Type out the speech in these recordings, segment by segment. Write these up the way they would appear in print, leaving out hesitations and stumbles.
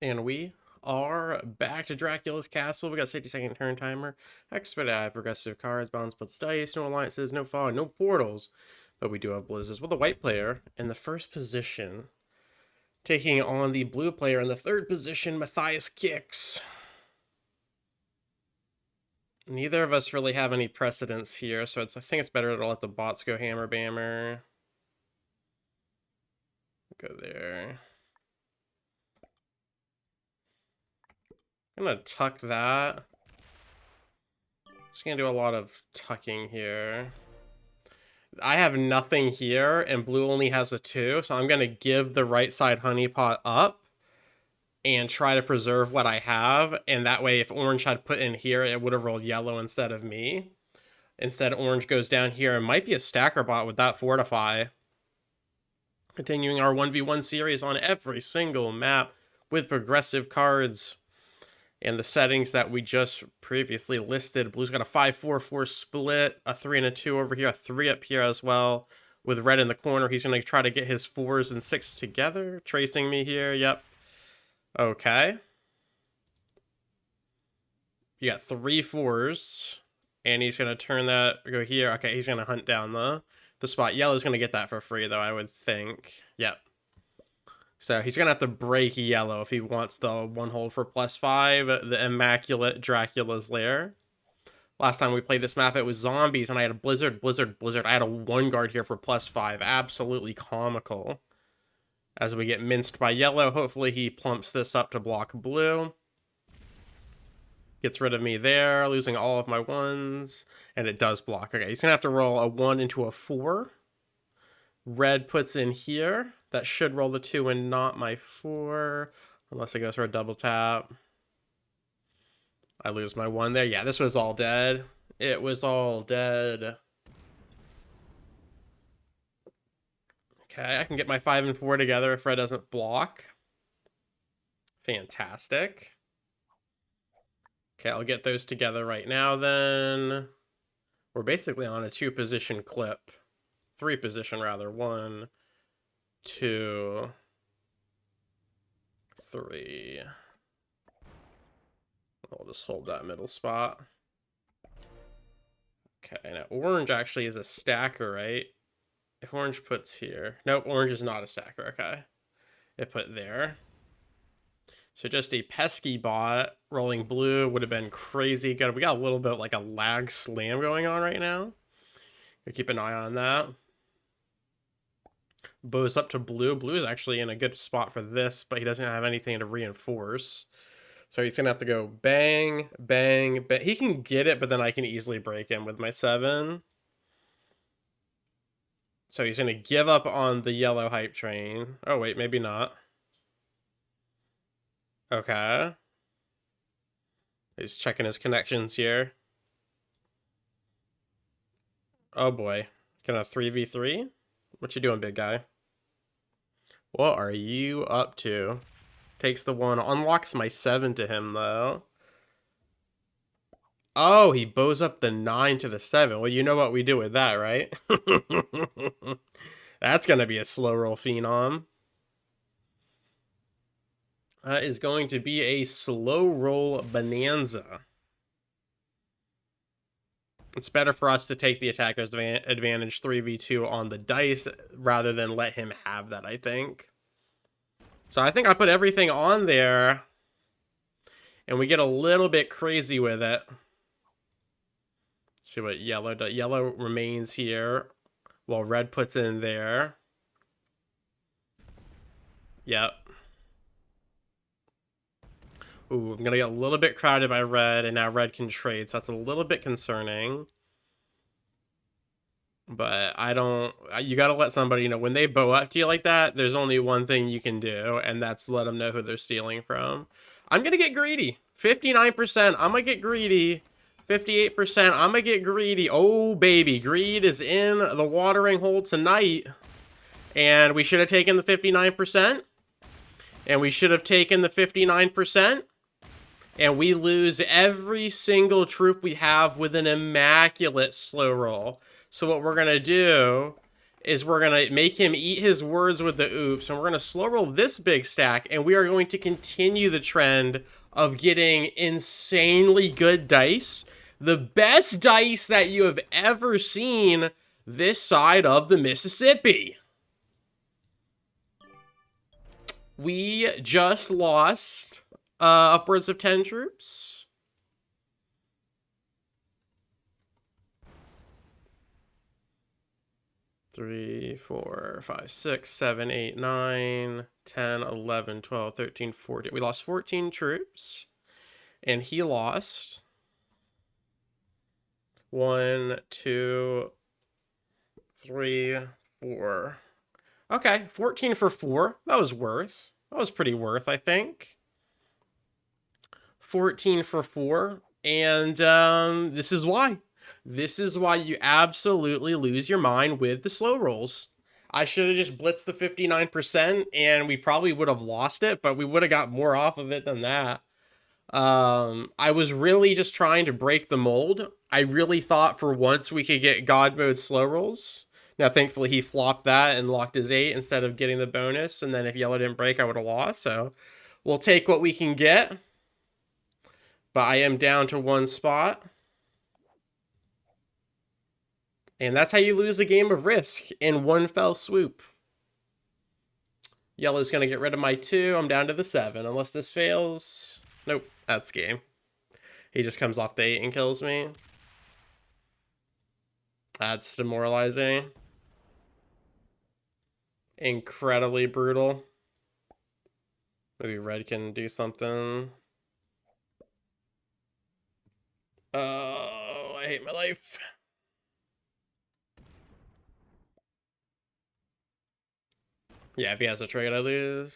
And we are back to Dracula's castle. We got 60-second turn timer, expedite, progressive cards, balance plus dice, no alliances, no fog, no portals. But we do have blizzards with a white player in the first position, taking on the blue player in the third position, Matthias Kicks. Neither of us really have any precedence here, so I think it's better to let the bots go hammer bammer. Go there. I'm gonna tuck that. Just gonna do a lot of tucking here. I have nothing here, and blue only has a 2, so I'm gonna give the right side honeypot up and try to preserve what I have, and that way if orange had put in here, it would have rolled yellow instead of me. Instead, orange goes down here. It might be a stacker bot with that fortify. Continuing our 1v1 series on every single map with progressive cards and the settings that we just previously listed. Blue's got a 5-4-4 split, a 3 and a 2 over here, a 3 up here as well. With red in the corner, he's going to try to get his 4s and 6 together. Tracing me here, yep. Okay. You got 3 4s, and he's going to turn that, go here. Okay, he's going to hunt down the spot. Yellow's going to get that for free, though, I would think. Yep. So he's going to have to break yellow if he wants the 1 hold for +5, the immaculate Dracula's Lair. Last time we played this map, it was zombies, and I had a blizzard. I had a 1 guard here for +5. Absolutely comical. As we get minced by yellow, hopefully he plumps this up to block blue. Gets rid of me there, losing all of my 1s, and it does block. Okay, he's going to have to roll a 1 into a 4. Red puts in here. That should roll the 2 and not my 4. Unless it goes for a double tap. I lose my 1 there. Yeah, this was all dead. It was all dead. Okay, I can get my 5 and 4 together if red doesn't block. Fantastic. Okay, I'll get those together right now then. We're basically on a 2-position clip. 3-position rather. 1, 2, 3. I'll just hold that middle spot. Okay, now orange actually is a stacker, right? If orange puts here. Nope, orange is not a stacker, okay. It put there. So just a pesky bot rolling blue would have been crazy good. We got a little bit like a lag slam going on right now. Keep an eye on that. Bows up to blue. Blue is actually in a good spot for this, but he doesn't have anything to reinforce. So he's going to have to go bang, bang, bang. He can get it, but then I can easily break him with my 7. So he's going to give up on the yellow hype train. Oh, wait, maybe not. Okay. He's checking his connections here. Oh, boy. Gonna 3v3? What you doing, big guy? What are you up to? Takes the 1. Unlocks my 7 to him, though. Oh, he bows up the 9 to the 7. Well, you know what we do with that, right? That's going to be a slow roll phenom. That is going to be a slow roll bonanza. It's better for us to take the attacker's advantage 3v2 on the dice rather than let him have that, I think. So I think I put everything on there, and we get a little bit crazy with it. See what yellow does. Yellow remains here while red puts in there. Yep. Ooh, I'm going to get a little bit crowded by red, and now red can trade, so that's a little bit concerning. But I don't... You got to let somebody know. When they bow up to you like that, there's only one thing you can do, and that's let them know who they're stealing from. I'm going to get greedy. 59%. I'm going to get greedy. 58%. I'm going to get greedy. Oh, baby. Greed is in the watering hole tonight. And we should have taken the 59%. And we should have taken the 59%. And we lose every single troop we have with an immaculate slow roll. So what we're going to do is we're going to make him eat his words with the oops, and we're going to slow roll this big stack, and we are going to continue the trend of getting insanely good dice. The best dice that you have ever seen this side of the Mississippi. We just lost upwards of 10 troops. 3, 4, 5, 6, 7, 8, 9, 10, 11, 12, 13, 14. We lost 14 troops. And he lost 1, 2, 3, 4. Okay, 14 for 4. That was worth. That was pretty worth, I think. 14 for 4. And this is why. This is why you absolutely lose your mind with the slow rolls. I should have just blitzed the 59% and we probably would have lost it, but we would have got more off of it than that. I was really just trying to break the mold. I really thought for once we could get God mode slow rolls. Now, thankfully, he flopped that and locked his 8 instead of getting the bonus. And then if yellow didn't break, I would have lost. So we'll take what we can get. But I am down to 1 spot. And that's how you lose a game of Risk in one fell swoop. Yellow's going to get rid of my 2. I'm down to the 7. Unless this fails. Nope, that's game. He just comes off the 8 and kills me. That's demoralizing. Incredibly brutal. Maybe red can do something. Oh, I hate my life. Yeah, if he has a trade, I lose.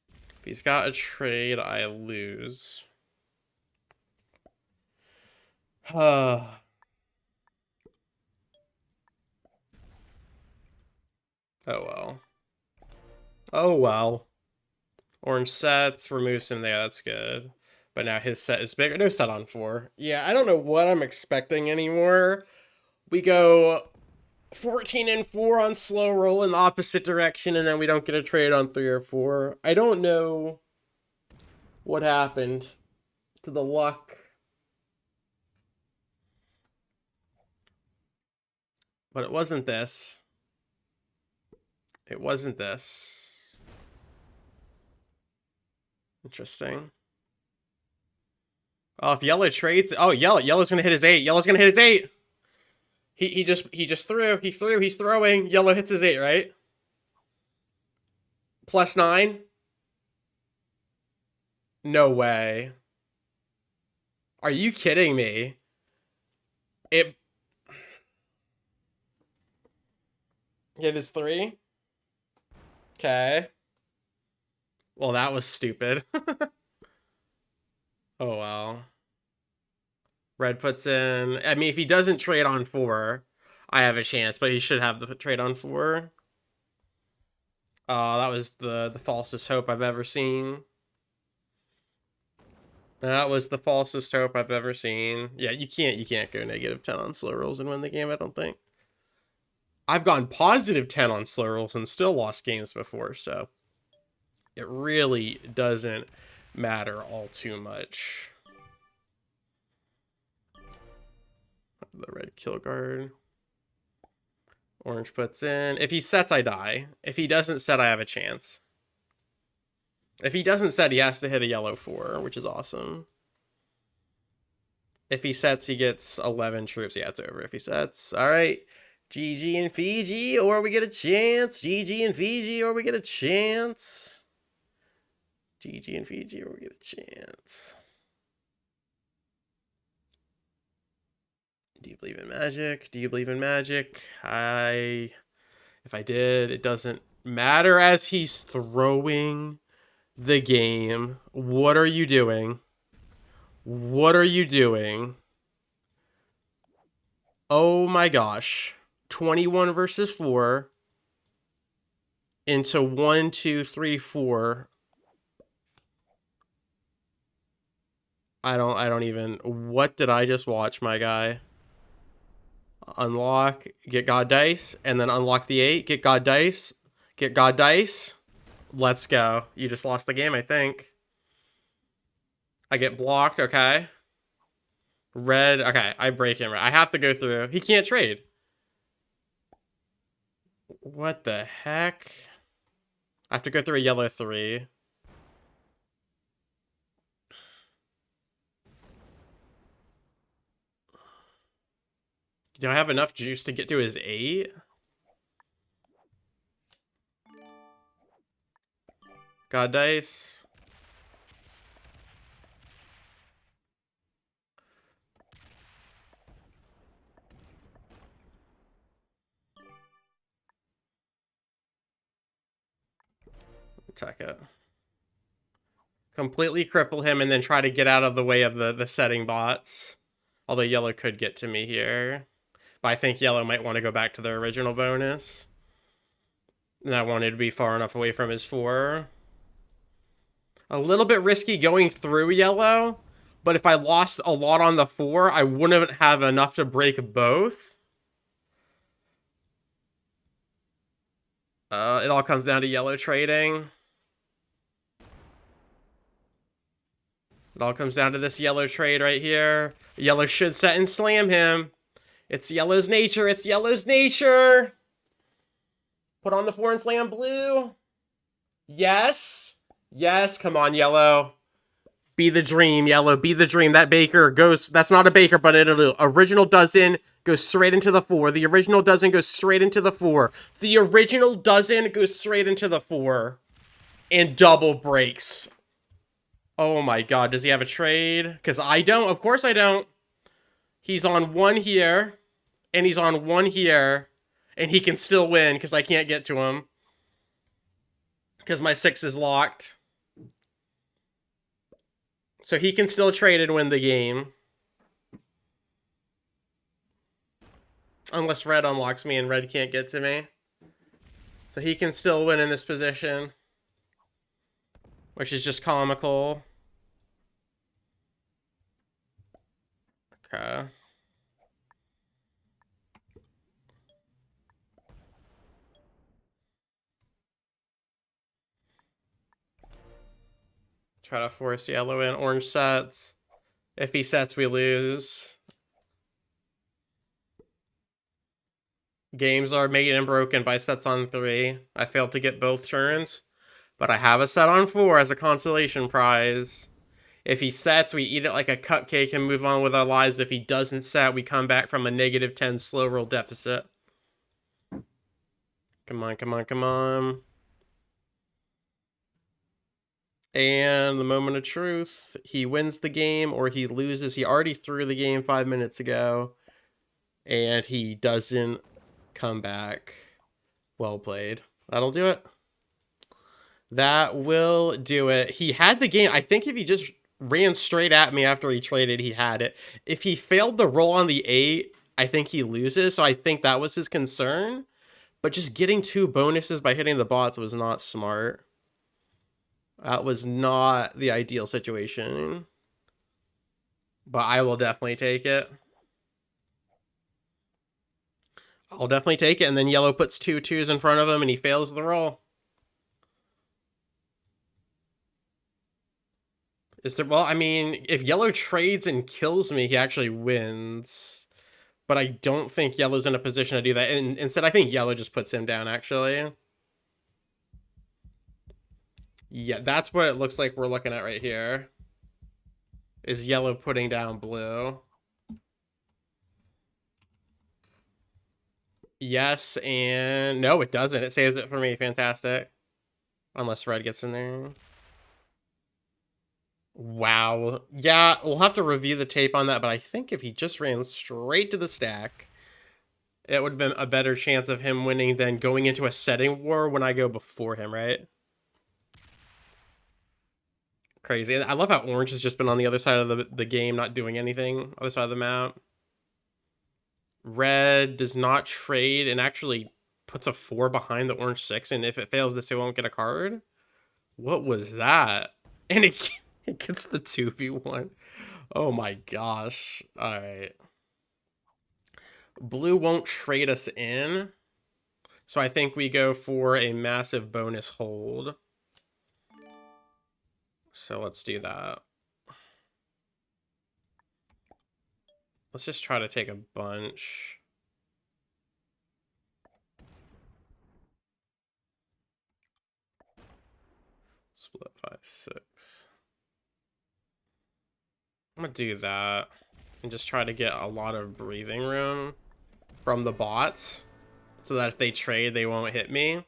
If he's got a trade, I lose. Oh, well. Oh, well. Orange sets, removes him there, that's good. But now his set is bigger. No set on 4. Yeah, I don't know what I'm expecting anymore. We go 14 and 4 on slow roll in the opposite direction, and then we don't get a trade on 3 or 4. I don't know what happened to the luck. But it wasn't this. It wasn't this. Interesting. Oh, if yellow trades, oh, yellow's gonna hit his 8. Yellow's gonna hit his 8. He just threw. He's throwing. Yellow hits his 8, right? +9. No way. Are you kidding me? It hit his 3. Okay. Well, that was stupid. Oh, wow. Red puts in... I mean, if he doesn't trade on 4, I have a chance, but he should have the trade on 4. Oh, that was the falsest hope I've ever seen. That was the falsest hope I've ever seen. Yeah, you can't go -10 on slow rolls and win the game, I don't think. I've gone +10 on slow rolls and still lost games before, so it really doesn't matter all too much. The red kill guard. Orange puts in. If he sets, I die. If he doesn't set, I have a chance. If he doesn't set, he has to hit a yellow 4, which is awesome. If he sets, he gets 11 troops. Yeah, it's over if he sets. All right. GG and Fiji, or we get a chance. GG and Fiji, or we get a chance. GG and Fiji, or we get a chance. Do you believe in magic? Do you believe in magic? If I did, it doesn't matter as he's throwing the game. What are you doing? What are you doing? Oh my gosh. 21 versus 4 into 1, 2, 3, 4. I don't even... What did I just watch, my guy? Unlock, get God Dice, and then unlock the 8, get God Dice, get God Dice. Let's go. You just lost the game, I think. I get blocked, okay. Red, okay, I break him. I have to go through. He can't trade. What the heck? I have to go through a yellow 3. Do I have enough juice to get to his 8? God Dice. Attack it. Completely cripple him and then try to get out of the way of the setting bots. Although yellow could get to me here. But I think yellow might want to go back to their original bonus. And I wanted to be far enough away from his 4. A little bit risky going through yellow. But if I lost a lot on the 4, I wouldn't have enough to break both. It all comes down to yellow trading. It all comes down to this yellow trade right here. Yellow should set and slam him. It's yellow's nature. It's yellow's nature. Put on the 4 and slam blue. Yes. Yes. Come on, yellow. Be the dream, yellow. Be the dream. That baker goes... That's not a baker, but it'll... Original dozen goes straight into the 4. The original dozen goes straight into the 4. The original dozen goes straight into the 4. And double breaks. Oh my god. Does he have a trade? Because I don't. Of course I don't. He's on 1 here. And he's on 1 here. And he can still win because I can't get to him. Because my 6 is locked. So he can still trade and win the game. Unless red unlocks me and red can't get to me. So he can still win in this position. Which is just comical. Okay. Try to force yellow in. Orange sets. If he sets, we lose. Games are made and broken by sets on 3. I failed to get both turns. But I have a set on 4 as a consolation prize. If he sets, we eat it like a cupcake and move on with our lives. If he doesn't set, we come back from a -10 slow roll deficit. Come on, come on, come on. And the moment of truth, he wins the game or he loses. He already threw the game 5 minutes ago. And he doesn't come back. Well played. That'll do it. That will do it. He had the game. I think if he just ran straight at me after he traded, he had it. If he failed the roll on the 8, I think he loses. So I think that was his concern. But just getting 2 bonuses by hitting the bots was not smart. That was not the ideal situation. But I will definitely take it. I'll definitely take it. And then yellow puts 2 2s in front of him and he fails the roll. Is there... Well, I mean, if yellow trades and kills me, he actually wins. But I don't think yellow's in a position to do that. And instead, I think yellow just puts him down, actually. Yeah, that's what it looks like we're looking at right here. Is yellow putting down blue. Yes, and no, it doesn't. It saves it for me. Fantastic. Unless red gets in there. Wow. Yeah, we'll have to review the tape on that, but I think if he just ran straight to the stack, it would have been a better chance of him winning than going into a setting war when I go before him, right? Crazy. I love how orange has just been on the other side of the game, not doing anything. Other side of the map. Red does not trade and actually puts a 4 behind the orange 6, and if it fails this, it won't get a card. What was that? And it gets the 2v1. Oh my gosh. All right. Blue won't trade us in. So I think we go for a massive bonus hold. So let's do that. Let's just try to take a bunch. Split 5, 6. I'm gonna do that and just try to get a lot of breathing room from the bots so that if they trade, they won't hit me.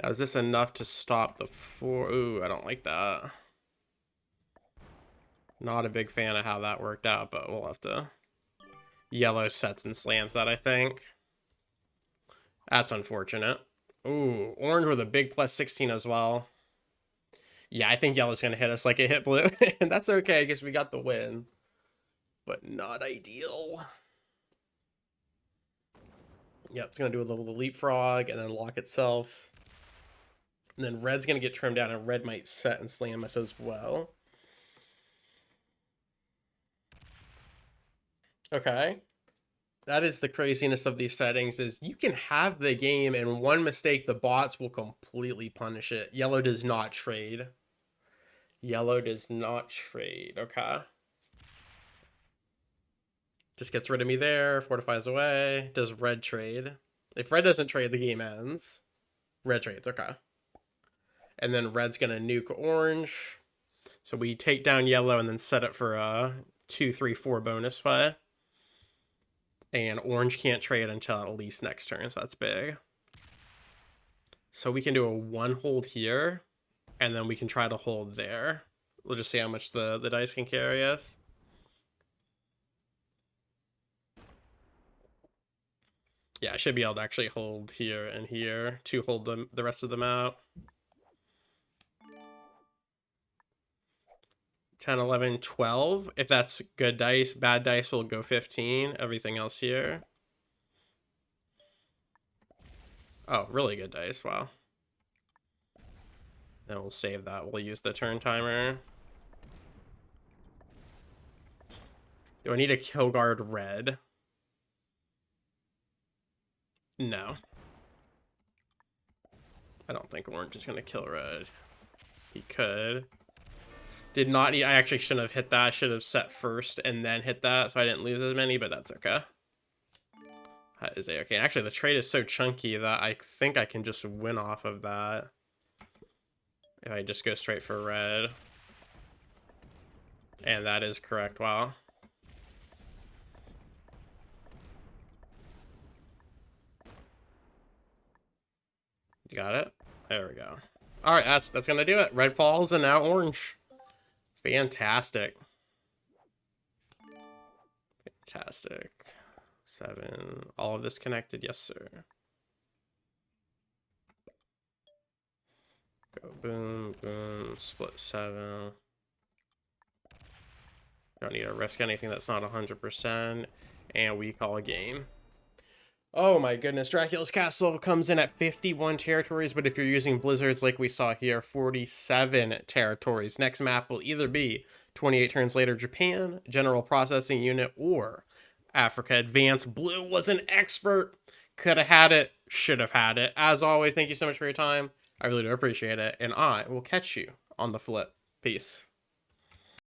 Now, is this enough to stop the 4? Ooh, I don't like that. Not a big fan of how that worked out, but we'll have to... Yellow sets and slams that, I think. That's unfortunate. Ooh, orange with a big plus 16 as well. Yeah, I think yellow's going to hit us like it hit blue. And that's okay, because we got the win. But not ideal. Yep, it's going to do a little leapfrog and then lock itself. And then red's going to get trimmed down, and red might set and slam us as well. Okay. That is the craziness of these settings, is you can have the game and one mistake, the bots will completely punish it. Yellow does not trade. Yellow does not trade. Okay. Just gets rid of me there, fortifies away. Does red trade? If red doesn't trade, the game ends. Red trades, okay. And then red's gonna nuke orange. So we take down yellow and then set it for a 2, 3, 4 bonus play. And orange can't trade until at least next turn, so that's big. So we can do a 1 hold here, and then we can try to hold there. We'll just see how much the dice can carry us. Yeah, I should be able to actually hold here and here to hold the rest of them out. 10, 11, 12. If that's good dice, bad dice will go 15. Everything else here. Oh, really good dice. Wow. Then we'll save that. We'll use the turn timer. Do I need a kill guard red? No. I don't think orange is going to kill red. He could. Did not need... I actually shouldn't have hit that. I should have set first and then hit that, so I didn't lose as many, but that's okay. That is okay. Actually, the trade is so chunky that I think I can just win off of that. If I just go straight for red. And that is correct. Wow. You got it? There we go. All right, that's going to do it. Red falls and now orange. Fantastic. Fantastic. 7. All of this connected? Yes, sir. Go boom, boom, split 7. Don't need to risk anything that's not 100%. And we call a game. Oh my goodness, Dracula's Castle comes in at 51 territories, but if you're using blizzards like we saw here, 47 territories. Next map will either be 28 turns later Japan, General Processing Unit, or Africa Advanced. Blue was an expert. Could have had it, should have had it. As always, thank you so much for your time. I really do appreciate it, and I will catch you on the flip. Peace.